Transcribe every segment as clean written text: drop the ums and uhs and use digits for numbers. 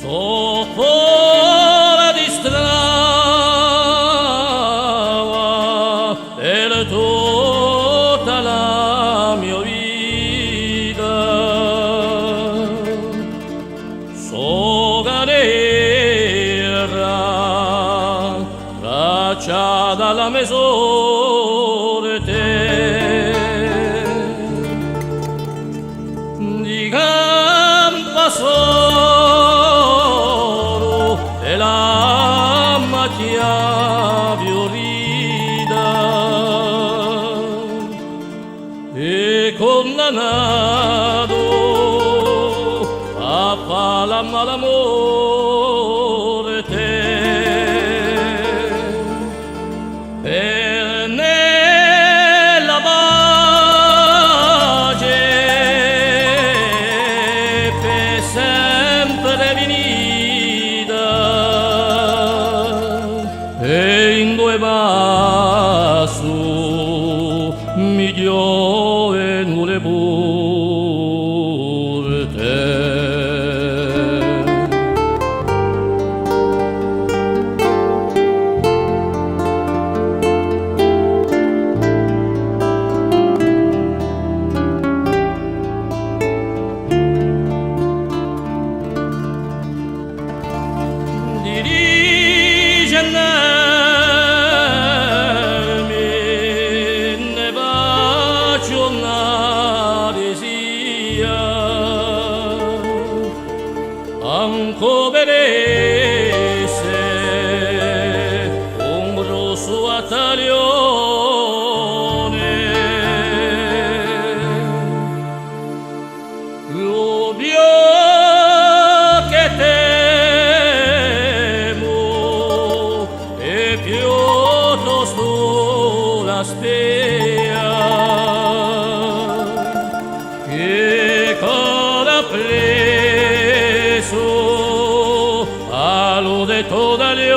So fuori di strada per tutta la mia vita. So galera traccia dalla mia sorte. Di campa solo e la macchia fiorita e condannato a fare la malamorte per nella pace per sempre venita e in due passi mi dio e nulle porte. Ne faccio una desia anco vedesse un grosso attaglione l'odio che temo è piuttosto la spia che cosa ha preso allo detto da leone,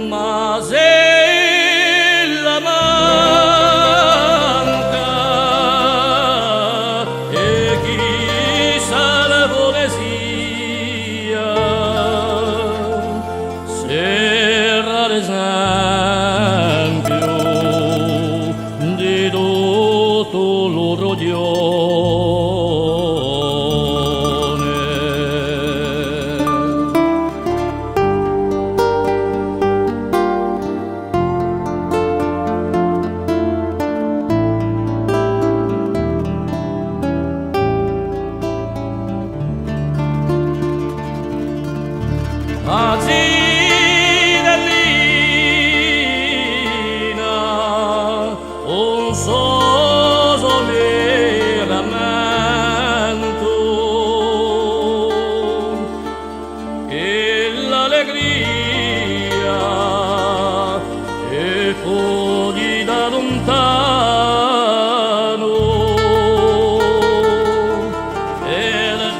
ma se la manca e chissà la poesia serra l'esempio di tutto loro Azzidellina, un soso miramento e l'allegria e fogli da lontano e le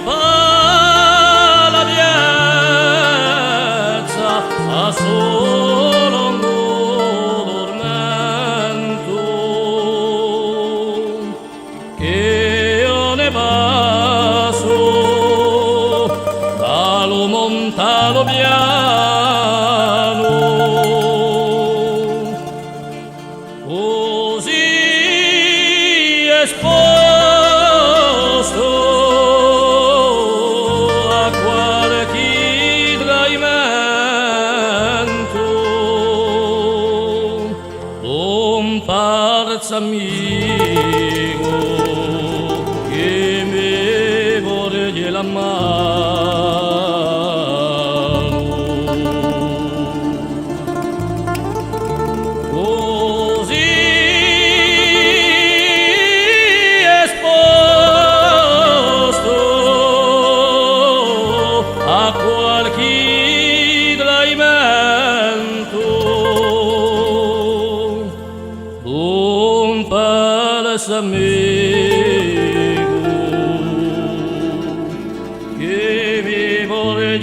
la piazza a solo un tormento che io ne passo dallo montano piano così esposto a qualche tradimento un parzo amico che mi vorrei la mano così esposto a qualche tradimento un parzo amico che mi vorrei